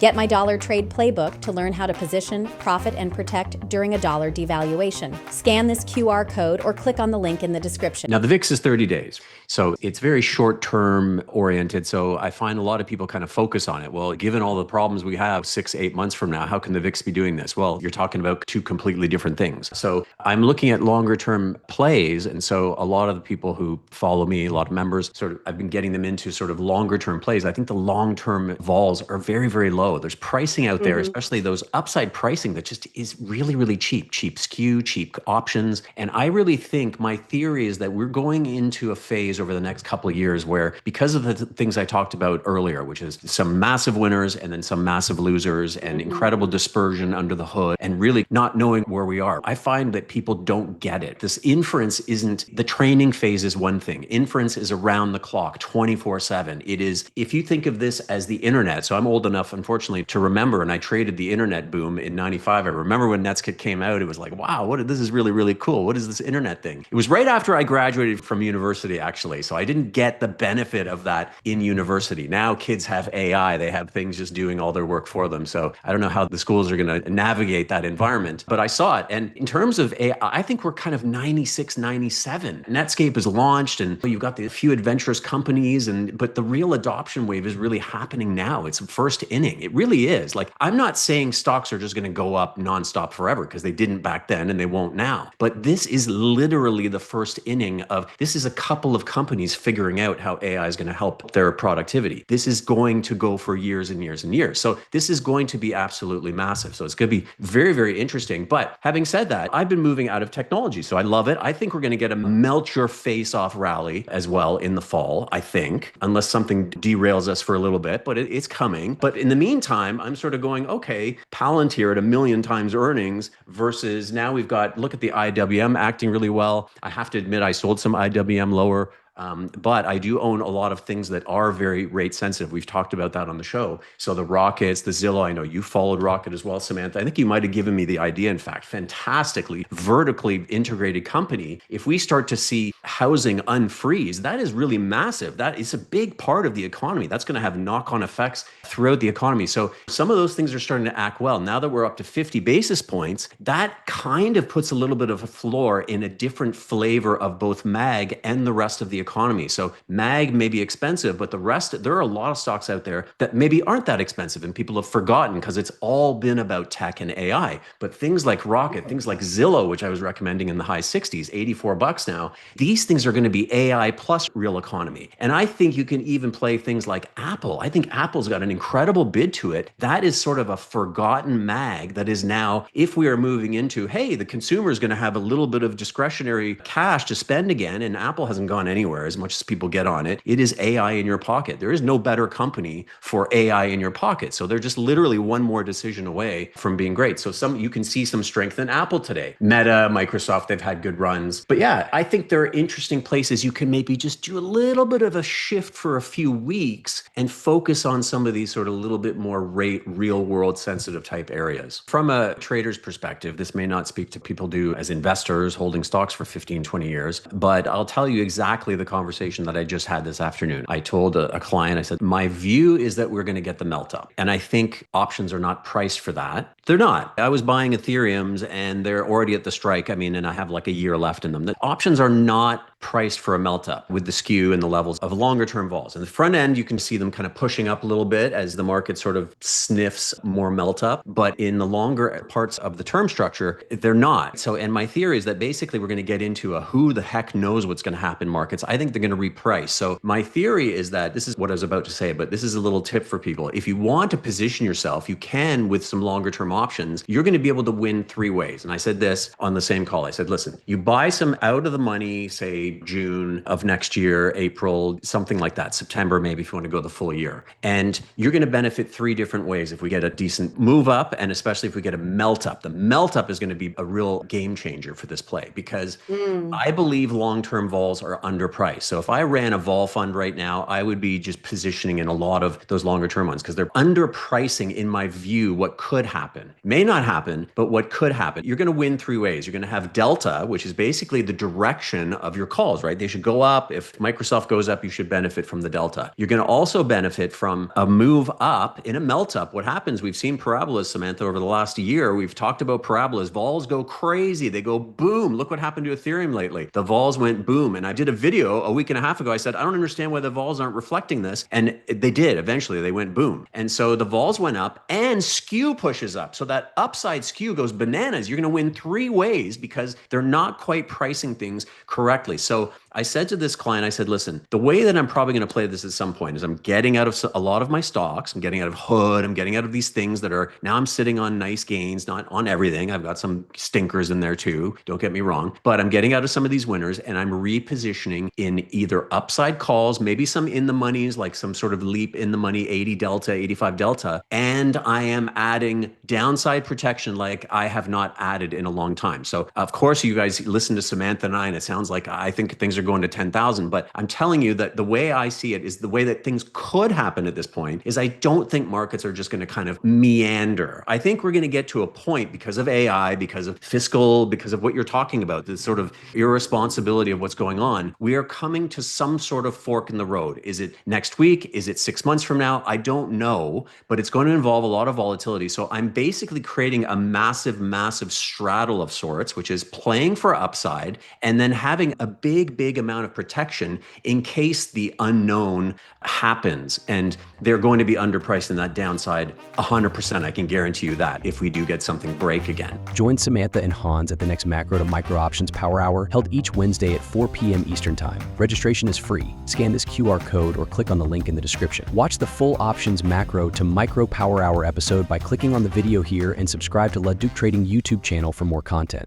Get my dollar trade playbook to learn how to position, profit, and protect during a dollar devaluation. Scan this QR code or click on the link in the description. Now, the VIX is 30 days. So it's very short-term oriented. So I find a lot of people kind of focus on it. Well, given all the problems we have 6, 8 months from now, how can the VIX be doing this? Well, you're talking about two completely different things. So I'm looking at longer-term plays. And so a lot of the people who follow me, a lot of members, I've been getting them into sort of longer-term plays. I think the long-term vols are very, very low. There's pricing out there, especially those upside pricing that just is really, really cheap skew, cheap options. And I really think my theory is that we're going into a phase over the next couple of years where, because of the things I talked about earlier, which is some massive winners and then some massive losers and incredible dispersion under the hood and really not knowing where we are, I find that people don't get it. This inference isn't, the training phase is one thing. Inference is around the clock, 24/7. It is, if you think of this as the internet, so I'm old enough, unfortunately, to remember, and I traded the internet boom in 95. I remember when Netscape came out, it was like, wow, this is really, really cool. What is this internet thing? It was right after I graduated from university, actually. So I didn't get the benefit of that in university. Now kids have AI. They have things just doing all their work for them. So I don't know how the schools are going to navigate that environment, but I saw it. And in terms of AI, I think we're kind of 96, 97. Netscape is launched and you've got the few adventurous companies, but the real adoption wave is really happening now. It's first inning. It really is. Like, I'm not saying stocks are just going to go up nonstop forever, because they didn't back then and they won't now. But this is literally the first inning of, this is a couple of companies figuring out how AI is going to help their productivity. This is going to go for years and years and years. So this is going to be absolutely massive. So it's going to be very, very interesting. But having said that, I've been moving out of technology. So I love it. I think we're going to get a melt your face off rally as well in the fall, I think, unless something derails us for a little bit, but it's coming. But in the meantime, I'm sort of going, okay, Palantir at 1,000,000 times earnings versus now we've got, look at the IWM acting really well. I have to admit, I sold some IWM lower. But I do own a lot of things that are very rate sensitive. We've talked about that on the show. So the Rockets, the Zillow, I know you followed Rocket as well, Samantha. I think you might have given me the idea, in fact, fantastically vertically integrated company. If we start to see housing unfreeze, that is really massive. That is a big part of the economy. That's going to have knock-on effects throughout the economy. So some of those things are starting to act well. Now that we're up to 50 basis points, that kind of puts a little bit of a floor in a different flavor of both MAG and the rest of the economy. So MAG may be expensive, but the rest, there are a lot of stocks out there that maybe aren't that expensive and people have forgotten because it's all been about tech and AI. But things like Rocket, things like Zillow, which I was recommending in the high 60s, $84 now, these things are going to be AI plus real economy. And I think you can even play things like Apple. I think Apple's got an incredible bid to it. That is sort of a forgotten MAG that is now, if we are moving into, hey, the consumer is going to have a little bit of discretionary cash to spend again, and Apple hasn't gone anywhere as much as people get on it. It is AI in your pocket. There is no better company for AI in your pocket. So they're just literally one more decision away from being great. So you can see some strength in Apple today. Meta, Microsoft, they've had good runs. But yeah, I think there are interesting places you can maybe just do a little bit of a shift for a few weeks and focus on some of these sort of little bit more real world sensitive type areas. From a trader's perspective, this may not speak to people do as investors holding stocks for 15, 20 years, but I'll tell you exactly the conversation that I just had this afternoon. I told a client, I said, my view is that we're going to get the melt up. And I think options are not priced for that. They're not. I was buying Ethereums and they're already at the strike. I mean, and I have like a year left in them. The options are not priced for a melt up with the skew and the levels of longer term vols. In the front end, you can see them kind of pushing up a little bit as the market sort of sniffs more melt up. But in the longer parts of the term structure, they're not. So, and my theory is that basically we're going to get into a who the heck knows what's going to happen markets. I think they're going to reprice. So my theory is that this is what I was about to say, but this is a little tip for people. If you want to position yourself, you can with some longer term options, you're going to be able to win three ways. And I said this on the same call. I said, listen, you buy some out of the money, say June of next year, April, something like that, September, maybe if you want to go the full year. And you're going to benefit three different ways if we get a decent move up, and especially if we get a melt up. The melt up is going to be a real game changer for this play because I believe long-term vols are underpriced. So if I ran a vol fund right now, I would be just positioning in a lot of those longer term ones because they're underpricing, in my view, what could happen. May not happen, but what could happen. You're going to win three ways. You're going to have delta, which is basically the direction of your call calls, right? They should go up. If Microsoft goes up, you should benefit from the delta. You're going to also benefit from a move up in a melt up. What happens? We've seen parabolas, Samantha, over the last year. We've talked about parabolas. Vols go crazy. They go boom. Look what happened to Ethereum lately. The vols went boom. And I did a video a week and a half ago. I said, I don't understand why the vols aren't reflecting this. And they did. Eventually, they went boom. And so the vols went up and skew pushes up. So that upside skew goes bananas. You're going to win 3 ways because they're not quite pricing things correctly. So I said to this client, I said, listen, the way that I'm probably going to play this at some point is I'm getting out of a lot of my stocks. I'm getting out of Hood. I'm getting out of these things that are, now I'm sitting on nice gains, not on everything. I've got some stinkers in there too. Don't get me wrong. But I'm getting out of some of these winners and I'm repositioning in either upside calls, maybe some in the monies, like some sort of leap in the money, 80 delta, 85 delta. And I am adding downside protection like I have not added in a long time. So of course, you guys listen to Samantha and I, and it sounds like I think things are going to 10,000, but I'm telling you that the way I see it is the way that things could happen at this point is I don't think markets are just going to kind of meander. I think we're going to get to a point because of AI, because of fiscal, because of what you're talking about, this sort of irresponsibility of what's going on. We are coming to some sort of fork in the road. Is it next week? Is it 6 months from now? I don't know, but it's going to involve a lot of volatility. So I'm basically creating a massive, massive straddle of sorts, which is playing for upside and then having a big amount of protection in case the unknown happens. And they're going to be underpriced in that downside 100%. I can guarantee you that if we do get something break again. Join Samantha and Hans at the next Macro to Micro Options Power Hour held each Wednesday at 4 p.m. Eastern Time. Registration is free. Scan this QR code or click on the link in the description. Watch the full Options Macro to Micro Power Hour episode by clicking on the video here and subscribe to LaDucTrading YouTube channel for more content.